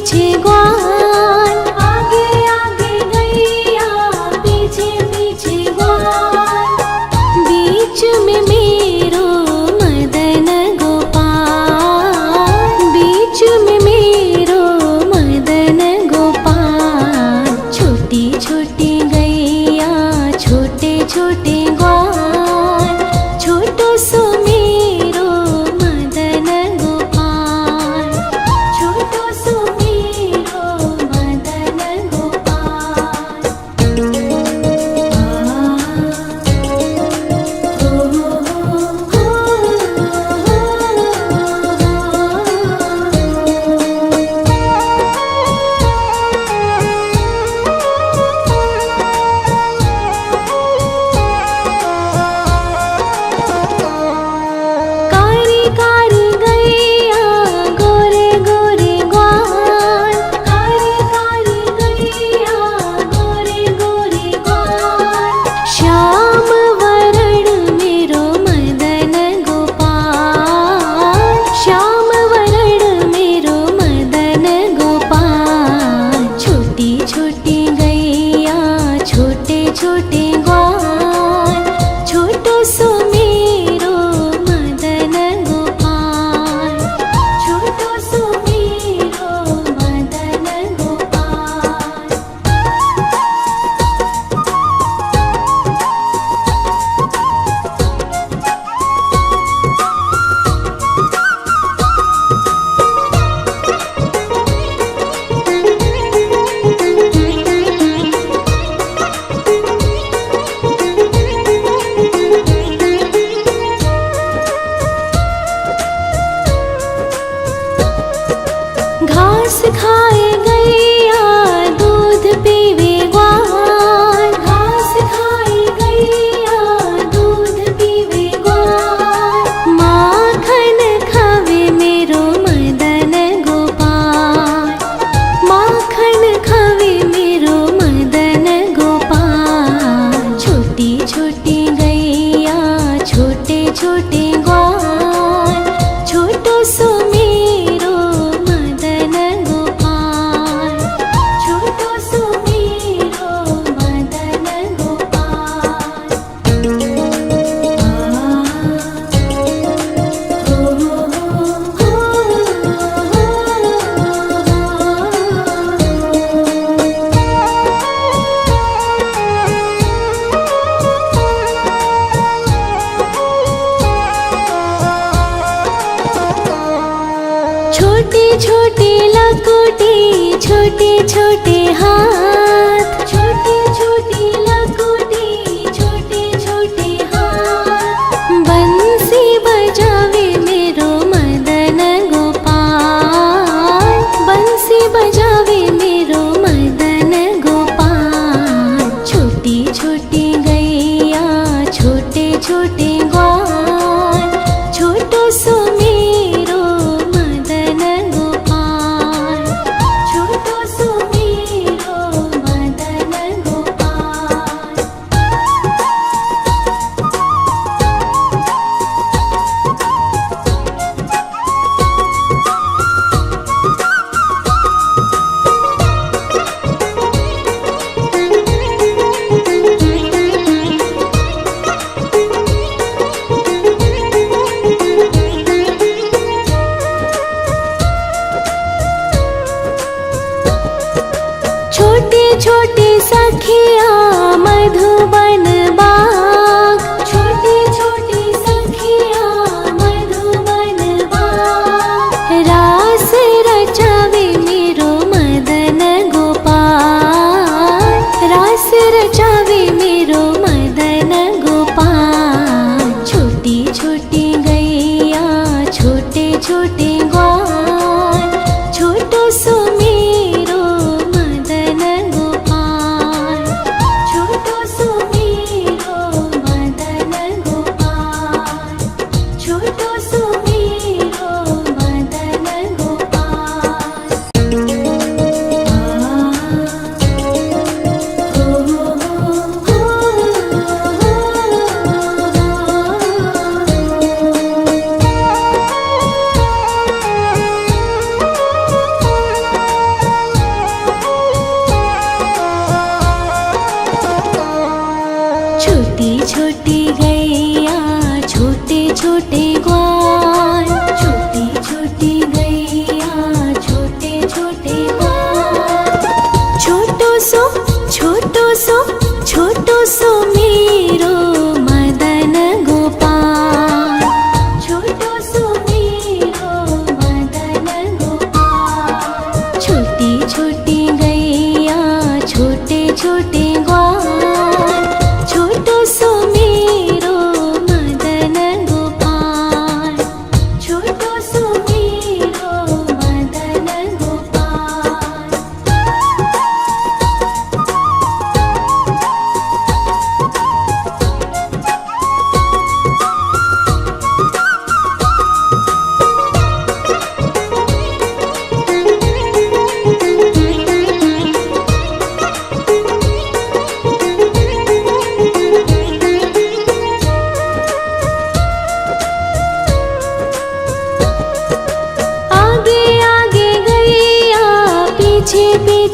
पीछे ग्वाल, आगे आगे गैया पीछे पीछे ग्वाल, बीच में मेरो मदन गोपाल, बीच में मेरो मदन गोपाल। छोटी छोटी गैया छोटे छोटे ग्वाल, छोटो सो मेरो मदन गोपाल, छोटो सो मेरो मदन गोपाल। कारी कारी गैया गोरे गोरे ग्वाल, कारी कारी गैया गोरे गोरे ग्वाल, श्याम वरण मेरो मदन गोपाल, श्याम वरण मेरो मदन गोपाल। छोटी छोटी गैया छोटे छोटे ग्वाल, छोटो सो मेरो मदन गोपाल, छोटो सो मेरो मदन गोपाल। घास खाए गैया दूध पीवे ग्वाल, घास खाए गैया दूध पीवे ग्वाल, माखन खावे मेरो मदन गोपाल, माखन खावे मेरो मदन गोपाल। छोटी छोटी गैया छोटे छोटे ग्वाल, छोटो सो मेरो मदन गोपाल, छोटो सो मेरो मदन गोपाल। छोटी छोटी लकुटी छोटे छोटे हाथ, छोटी छोटी लकुटी छोटे छोटे हाथ, बंसी बजावे मेरो मदन गोपाल, बंसी बजावे मेरो मदन गोपाल। छोटी छोटी गैया छोटे छोटे ग्वाल, छोटो सो मेरो मदन गोपाल, छोटो सो मेरो मदन गोपाल। छोटी छोटी सखिया मधुबन बाग, छोटी छोटी सखिया मधुबन बाग, रास रचावे मेरो मदन गोपाल, रास रचावे मेरो मदन गोपाल। छोटी छोटी गैया छोटे छोटे ग्वाल, छोटो सो मेरो मदन गोपाल, छोटो सो मेरो मदन गोपाल, छोटो सो मेरो मदन गोपाल।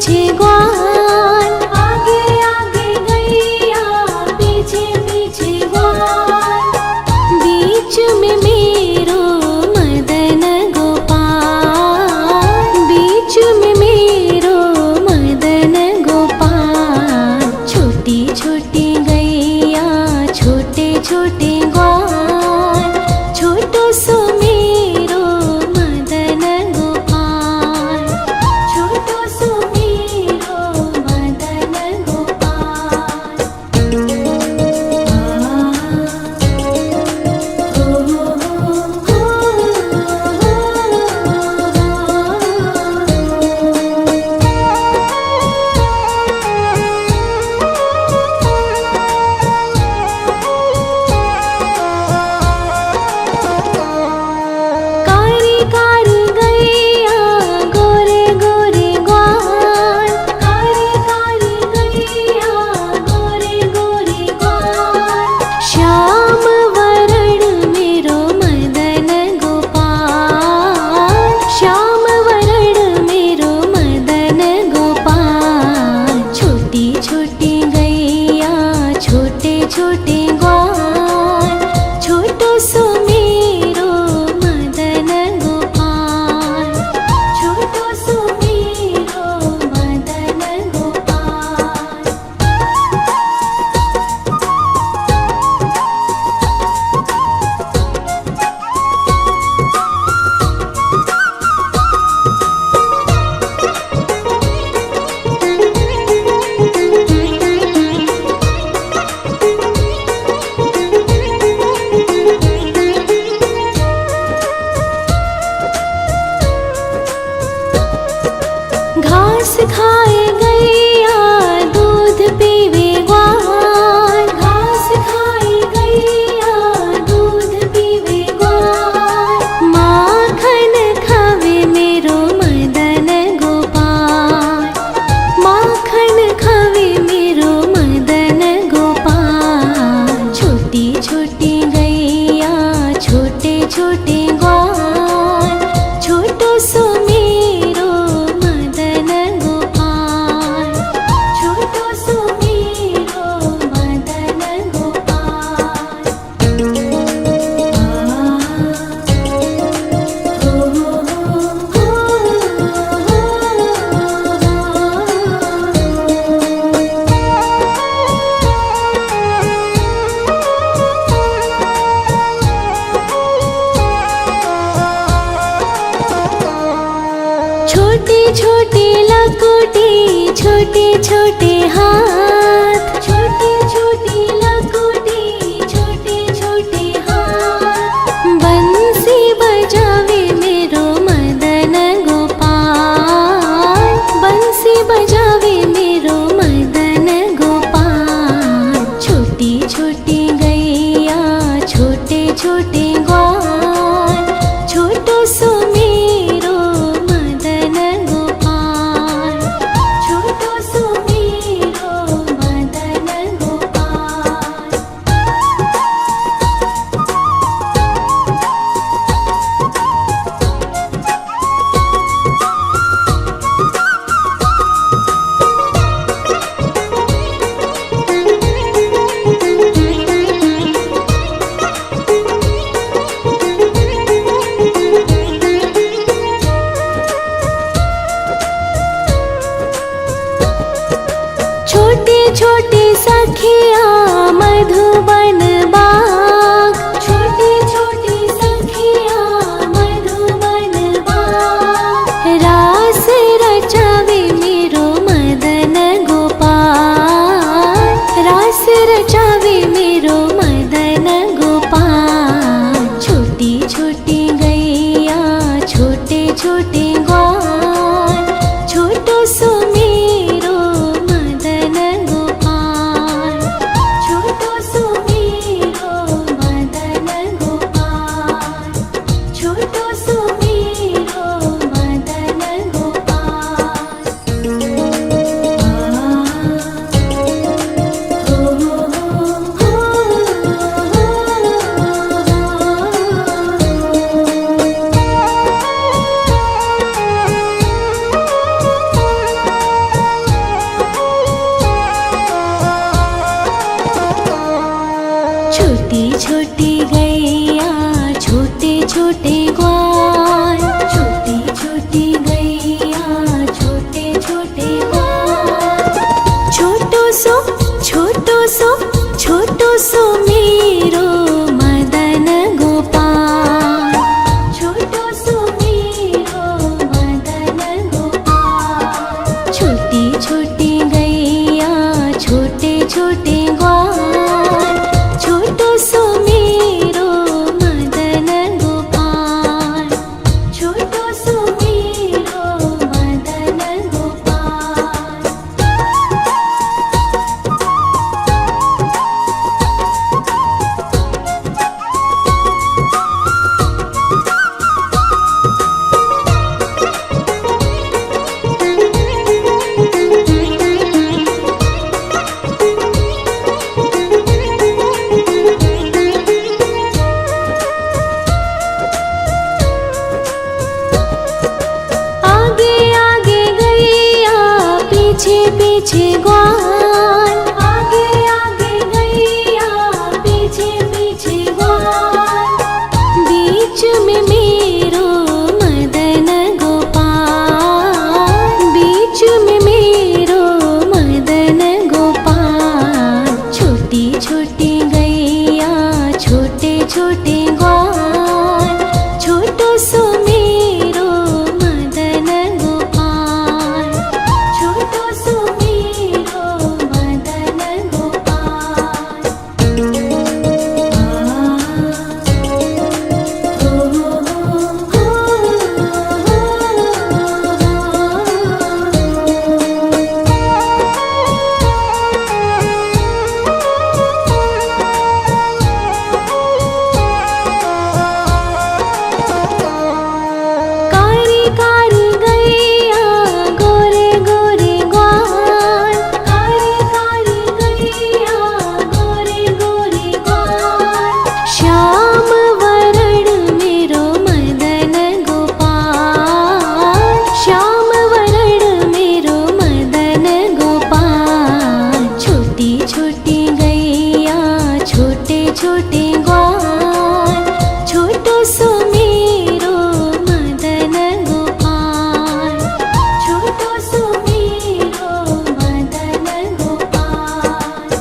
पीछे ग्वाल, आगे आगे गैया पीछे पीछे ग्वाल, बीच में मेरो मदन गोपाल, बीच में मेरो मदन गोपाल। छोटी छोटी गैया छोटे छोटे ग्वाल, छोटो सो मेरो मदन गोपाल, छोटो सो मेरो मदन गोपाल। कारी कारी गैया गोरे गोरे ग्वाल, कारी कारी गैया गोरे गोरे ग्वाल, श्याम वरण मेरो मदन गोपाल, श्याम वरण मेरो मदन गोपाल। छोटी छोटी गैया छोटे छोटे ग्वाल, छोटो सो मेरो मदन गोपाल, छोटो सो मेरो मदन गोपाल। घास खाए गैया दूध पीवे ग्वाल, घास खाए गैया दूध पीवे ग्वाल, माखन खावे मेरो मदन गोपाल, माखन खावे मेरो मदन गोपाल। छोटी छोटी गैया छोटे छोटे ग्वाल, छोटो सो मेरो मदन गोपाल, छोटो सो मेरो मदन गोपाल। छोटी छोटी लकुटी छोटे छोटे हाथ, छोटी छोटी लकुटी छोटे छोटे हाथ, बंसी बजावे मेरो मदन गोपाल, बंसी बजावे मेरो मदन गोपाल। छोटी छोटी गैया छोटे छोटे ग्वाल, छोटो सो मेरो मदन गोपाल, छोटो सो मेरो मदन गोपाल। छोटी छोटी सखिया मधुबन बाग, छोटी छोटी सखिया मधुबन बाग, रास रचावे मेरो मदन गोपाल, रास रचावे मेरो मदन गोपाल। छोटी छोटी गैया छोटे छोटे ग्वाल, छोटो सो मेरो मदन गोपाल, छोटो सो मेरो मदन गोपाल, छोटो सो मेरो मदन गोपाल। पीछे ग्वाल, आगे आगे गैया पीछे पीछे ग्वाल, बीच में मेरो मदन गोपाल, बीच में मेरो मदन गोपाल। छोटी छोटी गैया छोटे छोटे ग्वाल, छोटो सो मेरो मदन गोपाल, छोटो सो मेरो मदन गोपाल। कारी कारी गैया गोरे गोरे ग्वाल, कारी कारी गैया गोरे गोरे ग्वाल, श्याम वरण मेरो मदन गोपाल, श्याम वरण मेरो मदन गोपाल। छोटी छोटी गैया छोटे छोटे ग्वाल, छोटो सो मेरो मदन गोपाल, छोटो सो मेरो मदन गोपाल।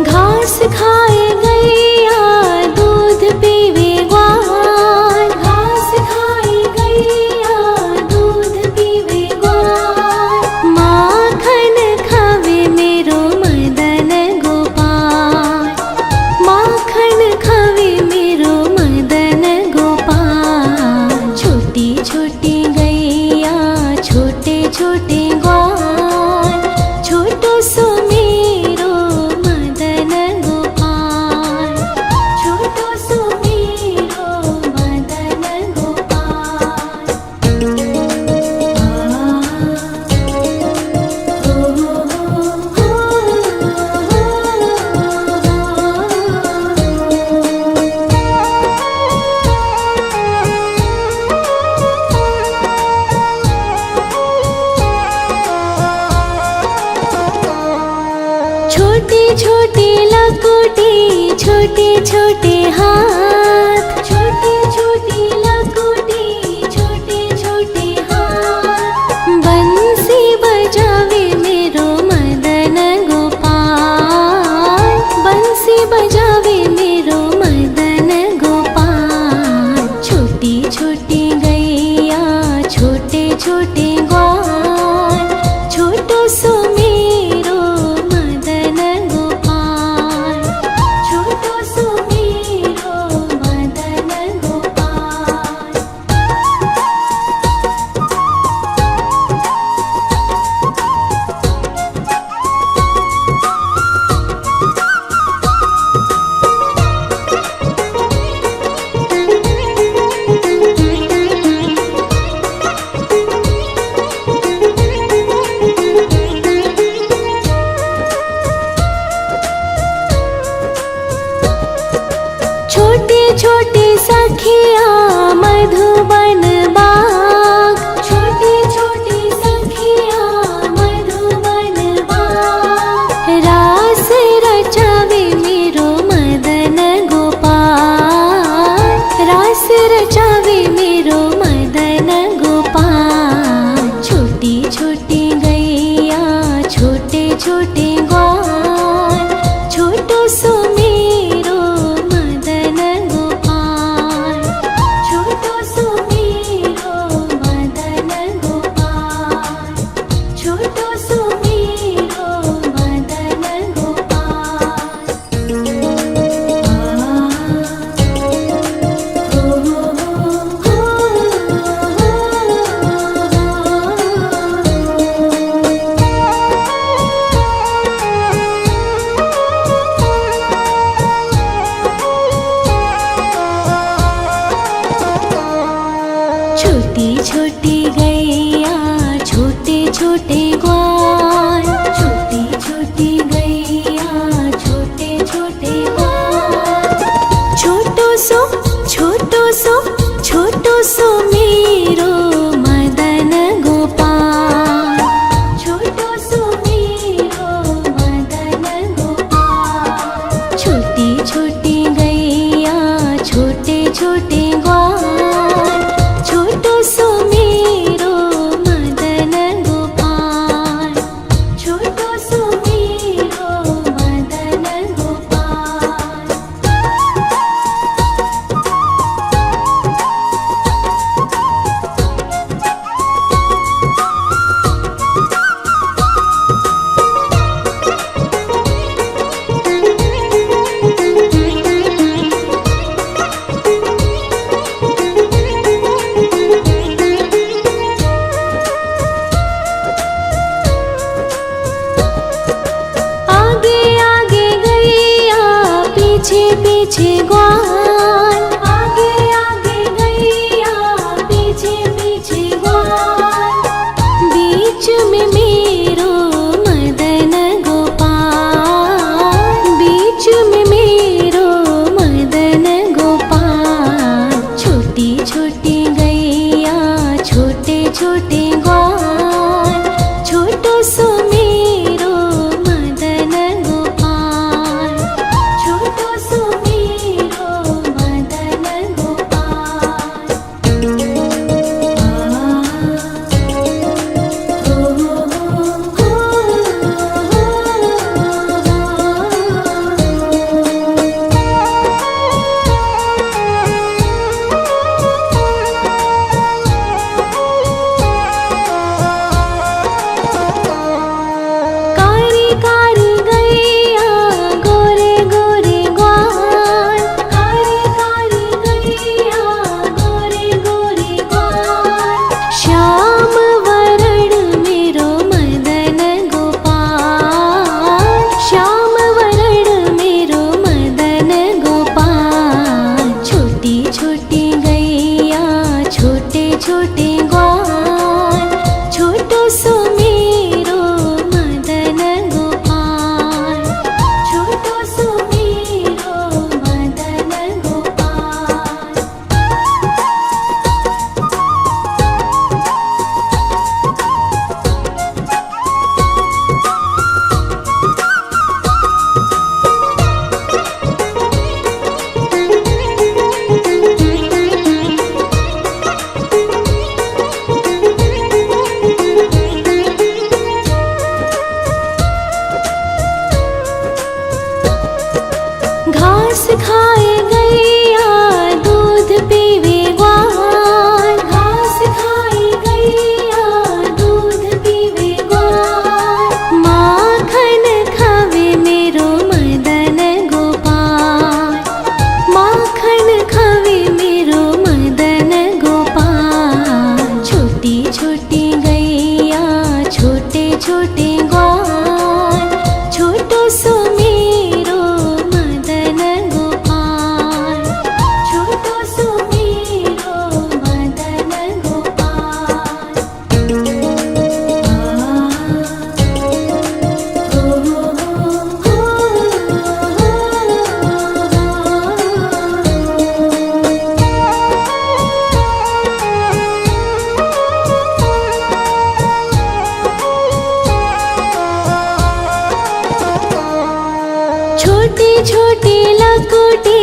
घास खाए गैया दूध पीवे ग्वाल, घास खाए गैया दूध पीवे ग्वाल, माखन खावे मेरो मदन गोपाल, माखन खावे मेरो मदन गोपाल। छोटी छोटी गैया छोटे छोटे ग्वाल, छोटो सो मेरो मदन गोपाल, छोटो सो मेरो मदन गोपाल। छोटी छोटी लकुटी छोटे छोटे हाथ, छोटी छोटी लकुटी छोटे छोटे हाथ, बंसी बजावे मेरो मदन गोपाल, बंसी बजावे मेरो मदन गोपाल। छोटी छोटी गैया छोटे छोटे ग्वाल, छोटो सो मेरो मदन गोपाल, छोटो सो मेरो मदन गोपाल। छोटे छोटे सखिया मधुबन बाग, छोटे छोटे सखिया मधुबन बाग, रास रचावे मेरो मदन गोपाल, रास रचावे मेरो मदन गोपाल। छोटी छोटी गैया छोटे छोटे ग्वाल, छोटो सो मेरो मदन गोपाल, छोटो सो मेरो मदन गोपाल, छोटो सो मेरो मदन गोपाल। सुमेरो मदन गोपाल। आगे आगे गैया पीछे पीछे ग्वाल, आगे आगे गैया पीछे पीछे ग्वाल। बीच में मेरो मदन गोपाल, बीच में मेरो मदन गोपाल। छोटी छोटी गैया छोटे छोटे ग्वाल, छोटो सो मेरो मदन गोपाल, छोटो सो मेरो मदन गोपाल। कारी कारी गैया गोरे गोरे ग्वाल, कारी कारी गैया गोरे गोरे ग्वाल। श्याम वरण मेरो मदन गोपाल, श्याम वरण मेरो मदन गोपाल। छोटी छोटी गैया छोटे छोटे ग्वाल, छोटो सो मेरो मदन गोपाल, छोटो सो मेरो मदन गोपाल। घास खाए गैया दूध पीवे ग्वाल, घास खाए गैया दूध पीवे ग्वाल। माखन खावे मेरो मदन गोपाल, माखन खावे मेरो मदन गोपाल। छोटी छोटी गैया छोटे छोटे ग्वाल, छोटो सो मेरो मदन गोपाल, छोटो सो मेरो मदन गोपाल। छोटी छोटी लकुटी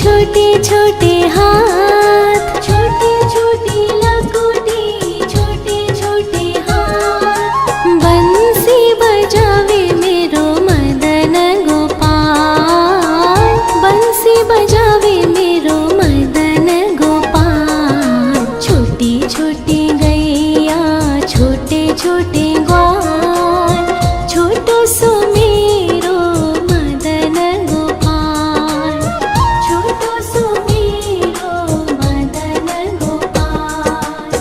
छोटे छोटे हाथ, छोटी छोटी लकुटी छोटे छोटे हाथ। बंसी बजावे मेरो मदन गोपाल, बंसी बजावे मेरो मदन गोपाल। छोटी छोटी गैया छोटे छोटे ग्वाल, छोटो सो मेरो मदन गोपाल, छोटो सो मेरो मदन गोपाल।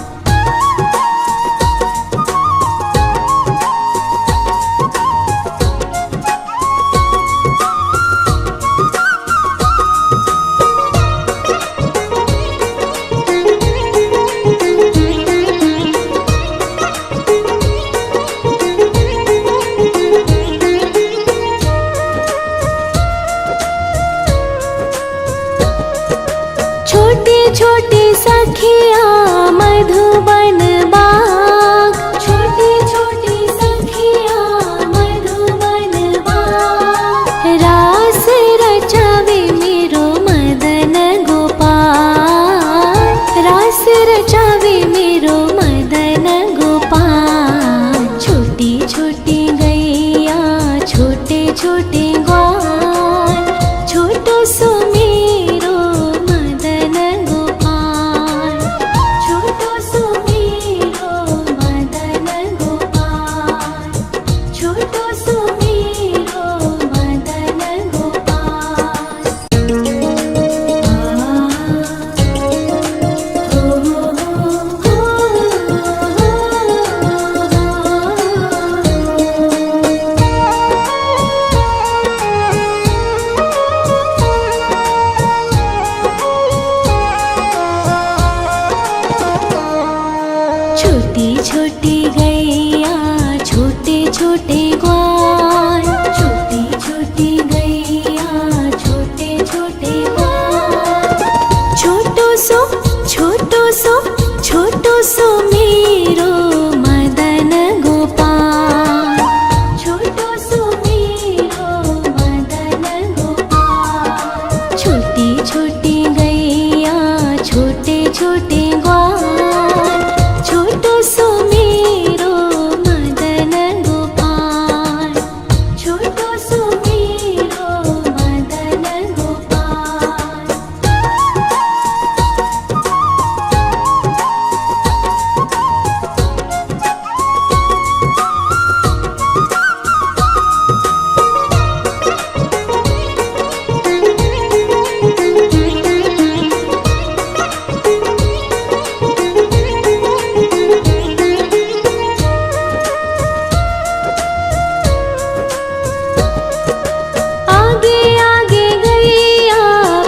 छोटो सुमेरो मदन गोपाल।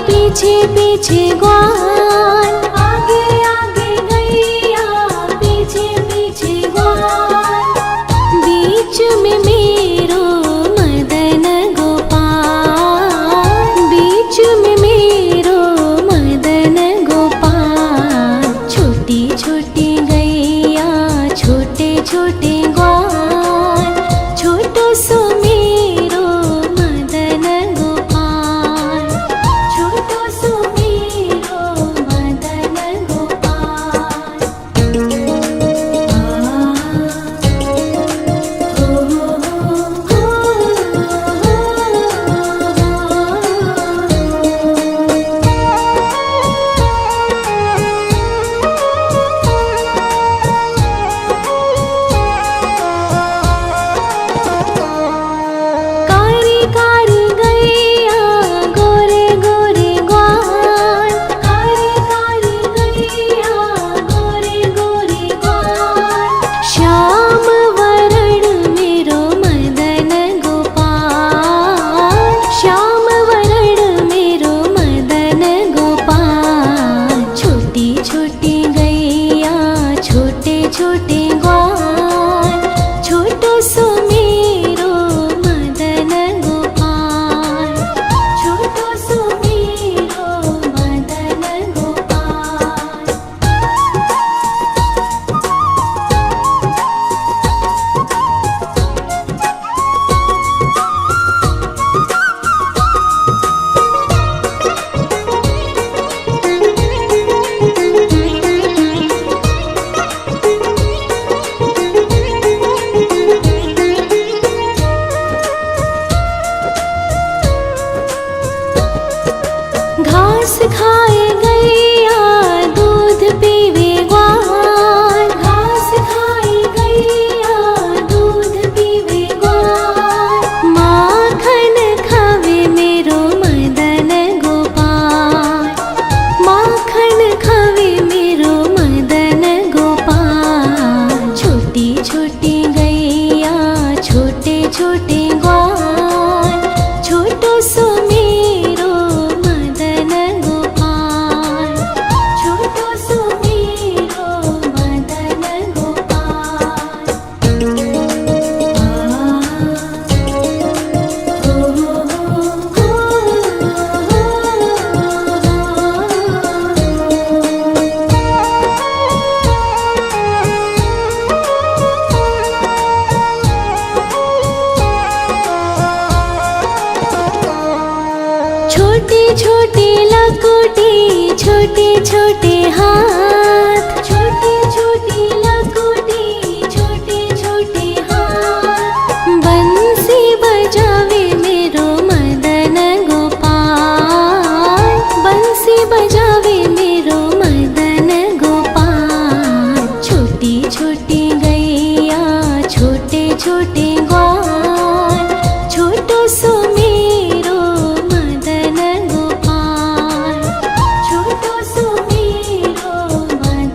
पीछे पीछे ग्वाल, आगे आगे गैया पीछे पीछे ग्वाल। बीच में मेरो मदन गोपाल, बीच में मेरो मदन गोपाल। छोटी छोटी गैया छोटे छोटे ग्वाल, छोटो सो मेरो मदन गोपाल। छोटो सुमेरो मदन गोपाल। कारी कारी गैया गोरे गोरे ग्वाल, कारी कारी गैया गोरे गोरे ग्वाल। श्याम वरण मेरो मदन गोपाल, श्याम वरण मेरो मदन गोपाल। छोटी छोटी गैया छोटे छोटे ग्वाल, छोटो सुमेरो मदन गोपाल। छोटो सुमेरो मदन गोपाल। घास खाए गैया दूध पीवे ग्वाल, घास खाए गैया दूध पीवे ग्वाल। माखन खावे मेरो मदन गोपाल, माखन खावे मेरो मदन गोपाल। छोटी छोटी गैया छोटे छोटे ग्वाल, छोटो सुमेरो मदन गोपाल। छोटो सुमेरो मदन गोपाल। छोटी छोटी लकोटी छोटे छोटे हाथ, छोटी छोटी लकोटी छोटे छोटे हाथ। बंसी बजावे मेरो मदन गोपाल, बंसी बजावे मेरो मदन गोपाल। छोटी छोटी गैया छोटे छोटे ग्वाल, छोटो सुमेरो मदन गोपाल। छोटो सुमेरो मदन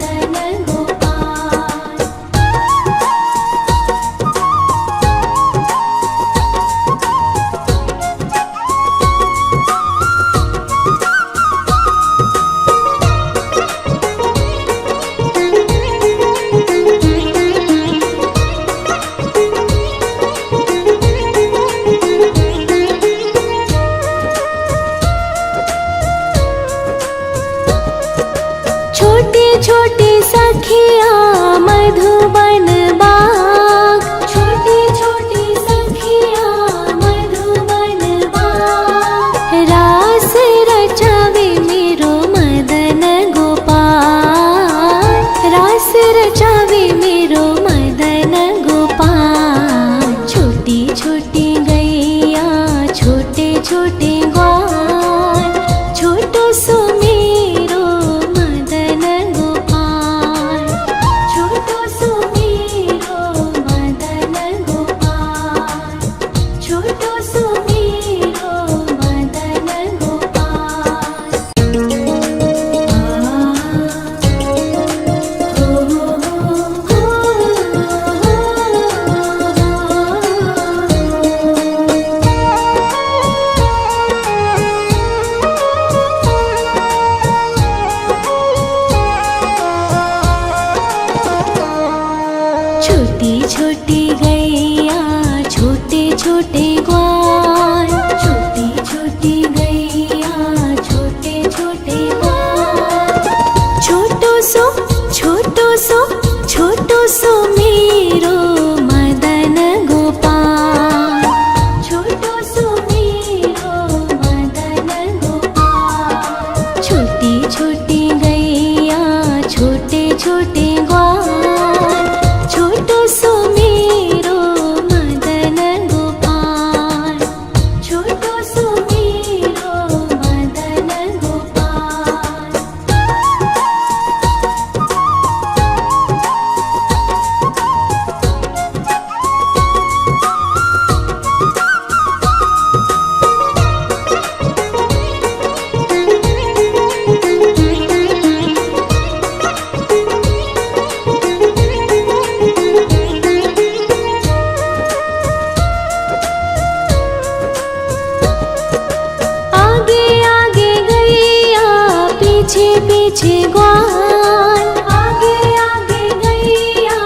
पीछे ग्वाल, आगे आगे गैया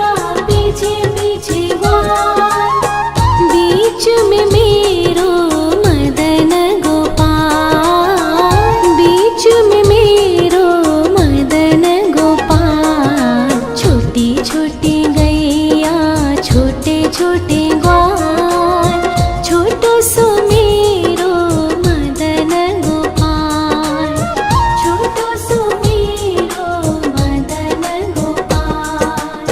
पीछे पीछे ग्वाल, बीच में मेरो मदन गोपाल, बीच में मेरो मदन गोपाल। छोटी छोटी गैया छोटे छोटे ग्वाल, छोटो सो मेरो मदन गोपाल, छोटो सो मेरो मदन गोपाल।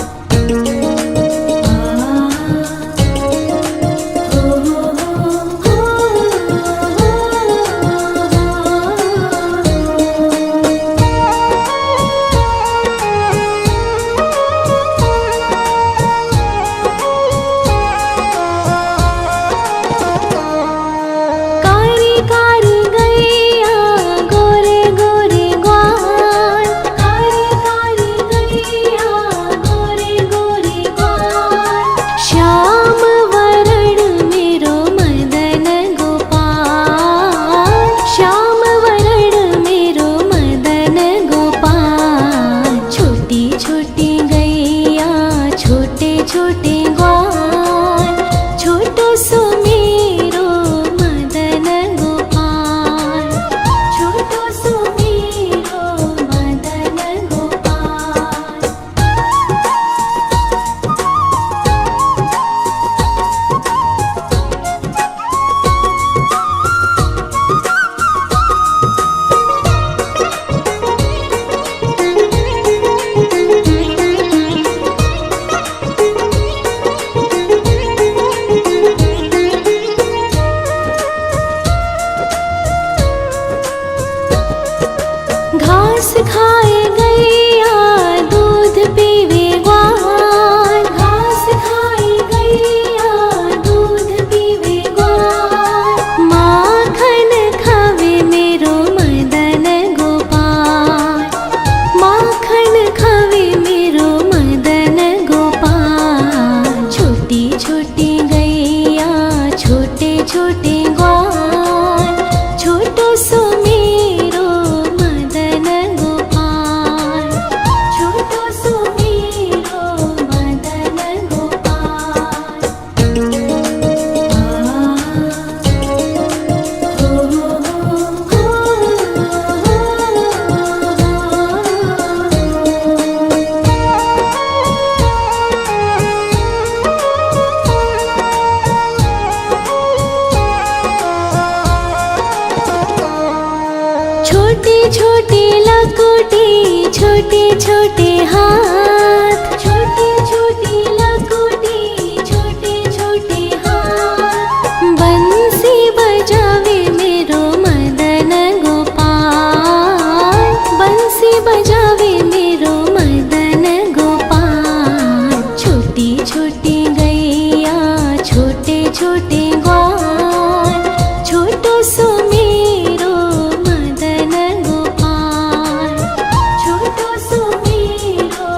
कारी कारी गैया गोरे गोरे ग्वाल, कारी कारी गैया गोरे गोरे ग्वाल। श्याम वरण मेरो मदन गोपाल, श्याम वरण मेरो मदन गोपाल। छोटी छोटी गैया छोटे छोटे ग्वाल, छोटो सो मेरो मदन गोपाल, छोटो सो मेरो मदन गोपाल। घास खाए गैया दूध पीवे ग्वाल, घास खाए गैया दूध पीवे ग्वाल। माखन खावे मेरो मदन गोपाल, माखन खावे मेरो मदन गोपाल। छोटी छोटी गैया छोटे छोटे ग्वाल, छोटो सो मेरो मदन गोपाल, छोटो सो मेरो मदन गोपाल। छोटी छोटी लकुटी छोटे छोटे हाथ, छोटी छोटी लकुटी छोटे छोटे हाथ। बंसी बजावे मेरो मदन गोपाल, बंसी बजावे मेरो मदन गोपाल। छोटी छोटी गैया छोटे छोटे ग्वाल, छोटो सो मेरो मदन गोपाल, छोटो सो मेरो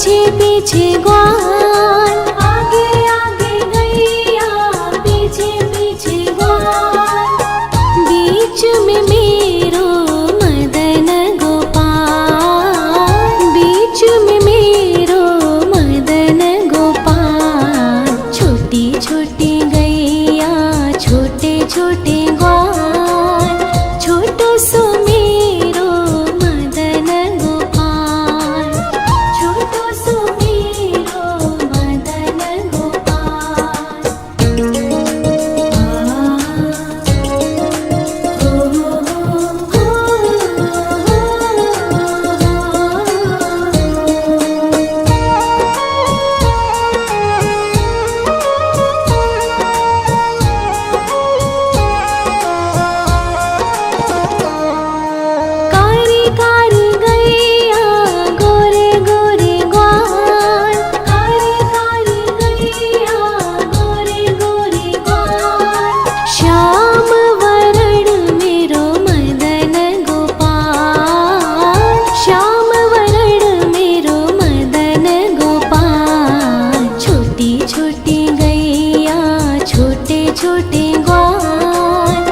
पीछे पीछे ग्वाल, आगे आगे गैया पीछे पीछे ग्वाल, बीच में मेरो मदन गोपाल, बीच में मेरो मदन गोपाल। छोटी छोटी गैया छोटे छोटे ग्वाल, छोटो सो मेरो मदन गोपाल, छोटो सो मेरो मदन गोपाल। कारी कारी गैया गोरे गोरे ग्वाल, कारी कारी गैया गोरे गोरे ग्वाल, श्याम वरण मेरो मदन गोपाल, श्याम वरण मेरो मदन गोपाल। छोटी छोटी गैया छोटे छोटे ग्वाल,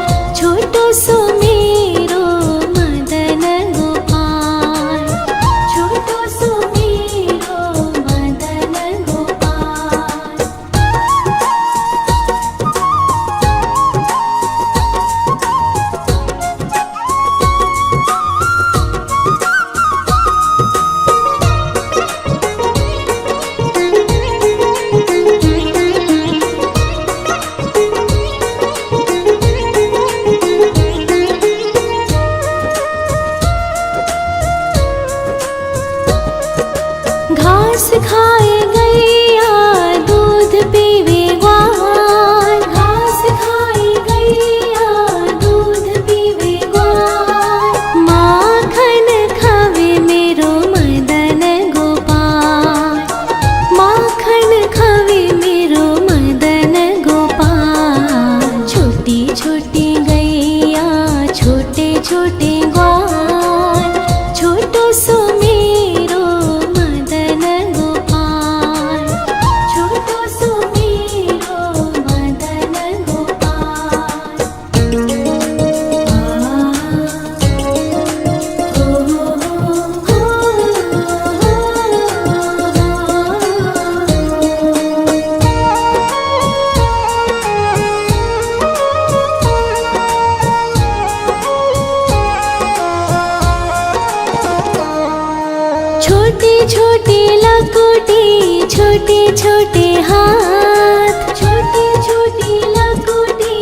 छोटो सो मेरो मदन गोपाल, छोटो सो मेरो मदन गोपाल। घास खाए गैया दूध पीवे ग्वाल, घास खाए गैया दूध पीवे ग्वाल, माखन खावे मेरो मदन गोपाल, माखन खावे मेरो मदन गोपाल। छोटी छोटी गैया छोटे छोटे ग्वाल, छोटो सो मेरो मदन गोपाल, छोटो सो मेरो मदन गोपाल। छोटी छोटी लकुटी छोटे छोटे हाथ, छोटी छोटी लकुटी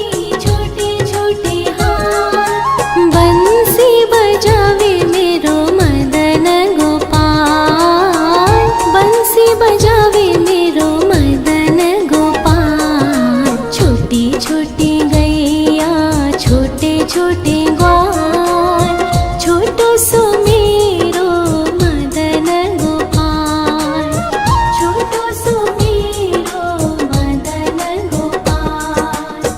छोटे छोटे हाथ, बंसी बजावे मेरो मदन गोपाल, बंसी बजावे मेरो मदन गोपाल। छोटी छोटी गैया छोटे छोटे ग्वाल, छोटो सो मेरो मदन गोपाल, छोटो सो मेरो मदन गोपाल।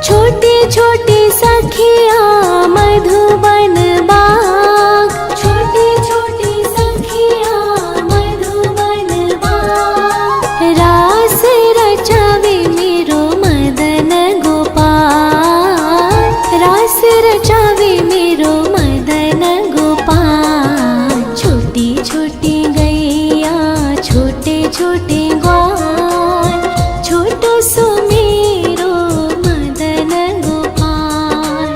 छोटे छोटे सखिया मधुबन बाग, छोटे छोटे सखिया मधुबन बाग, रास रचावे मेरो मदन गोपाल, रास रचावे मेरो मदन गोपाल। छोटी छोटी गैया छोटे छोटे ग्वाल, छोटो सो मेरो मदन गोपाल,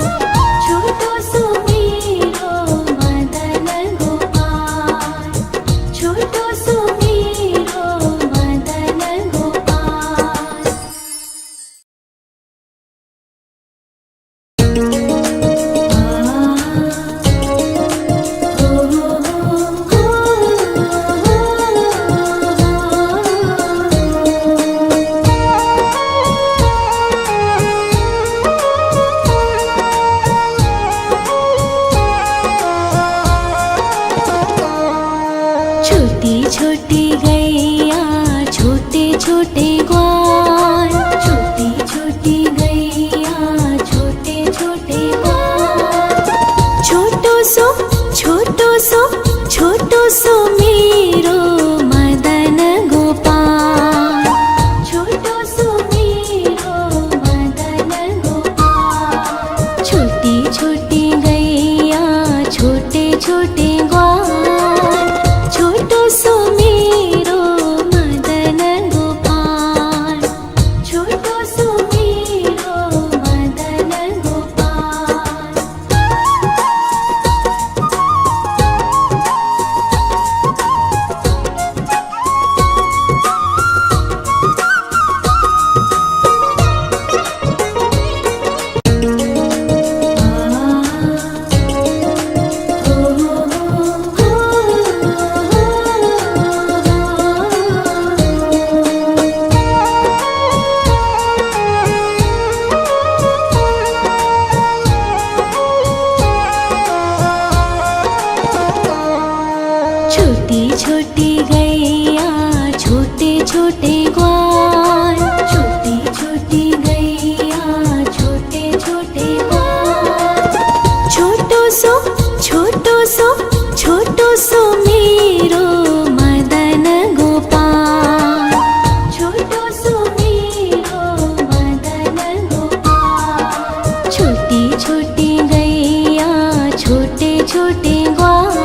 छोटो सो मेरो मदन गोपाल, छोटो सो मेरो मदन गोपाल। छोटे ग्वाल, छोटी छोटी गैया छोटे छोटे ग्वाल। छोटो सो छोटो सो छोटो सो मेरो मदन गोपाल, छोटो सो मेरो मदन गोपाल। छोटी छोटी गैया छोटे छोटे ग्वाल, छोटो सो मेरो मदन गोपाल, छोटो सो मेरो मदन गोपाल। छोटी छोटी गैया छोटे छोटे ग्वाल, छोटी छोटी गैया छोटे छोटे ग्वाल। छोटो सो छोटो सो छोटो सो मेरो मदन गोपाल, छोटो सो मेरो मदन गोपाल। छोटी छोटी गैया छोटे छोटे ग्वाल,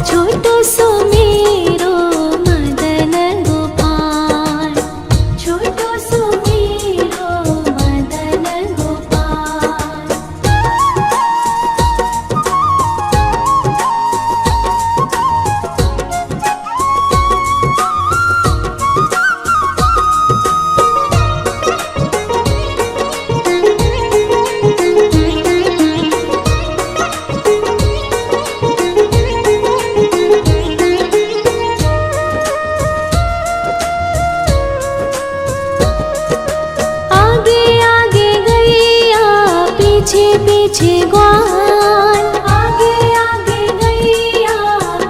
छोटो सो मेरो मदन गोपाल, छोटो सो मेरो मदन गोपाल। आगे आगे गैया पीछे पीछे ग्वाल, आगे आगे गैया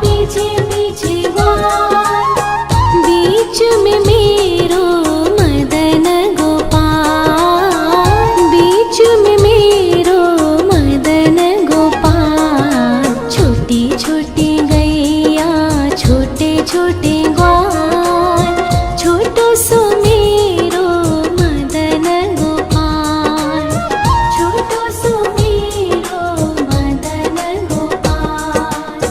पीछे पीछे ग्वाल। बीच में मेरो मदन गोपाल, बीच में मेरो मदन गोपाल। छोटी छोटी गैया छोटे छोटे ग्वाल, छोटो सो मेरो मदन गोपाल, छोटो सो मेरो मदन गोपाल।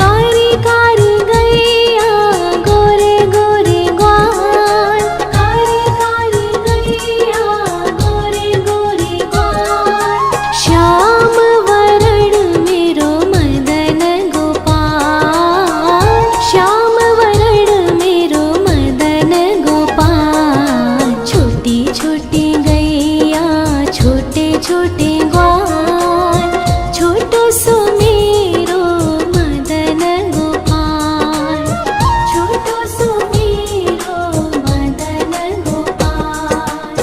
कारी कारी गैया गोरे गोरे ग्वाल, कारी कारी गैया गोरे गोरे ग्वाल। श्याम वरण मेरो मदन गोपाल, श्याम वरण मेरो मदन गोपाल। छोटी छोटी गैया छोटे छोटे ग्वाल, छोटो सो मेरो मदन गोपाल, छोटो सो मेरो मदन गोपाल।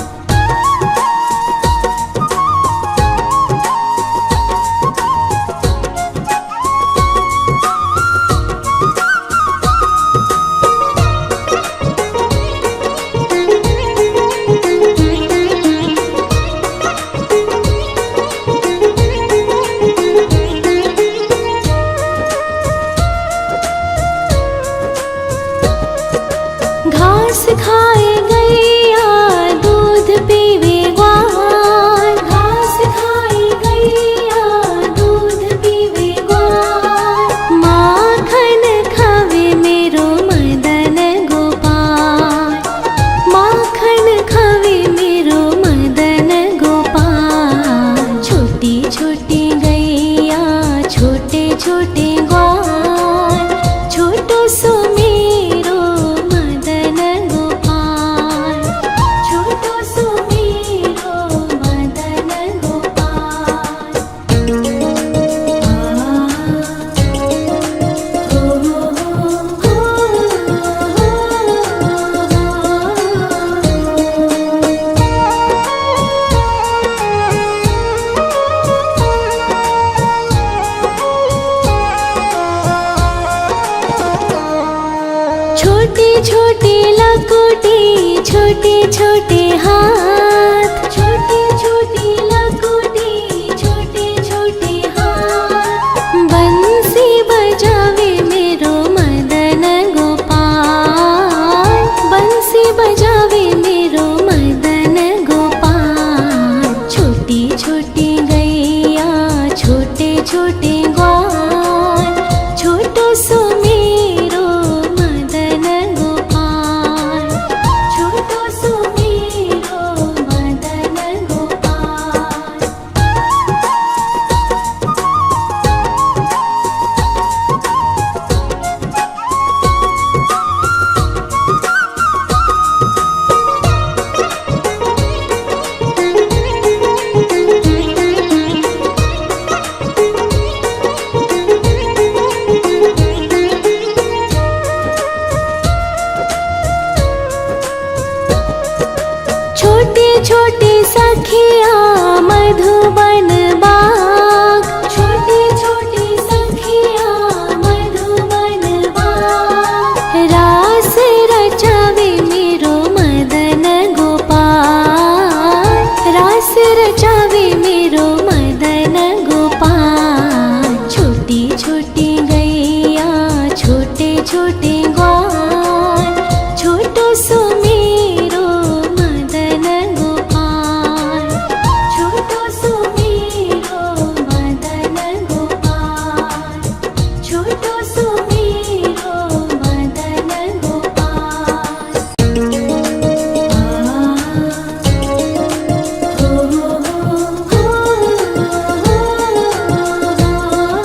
छोटे छोटे हाथ, छोटी छोटी लकोटी, छोटे छोटे हाथ। बंसी बजावे मेरो मदन गोपाल, बंसी बजावे मेरो मदन गोपाल। छोटी छोटी गैया, छोटे छोटे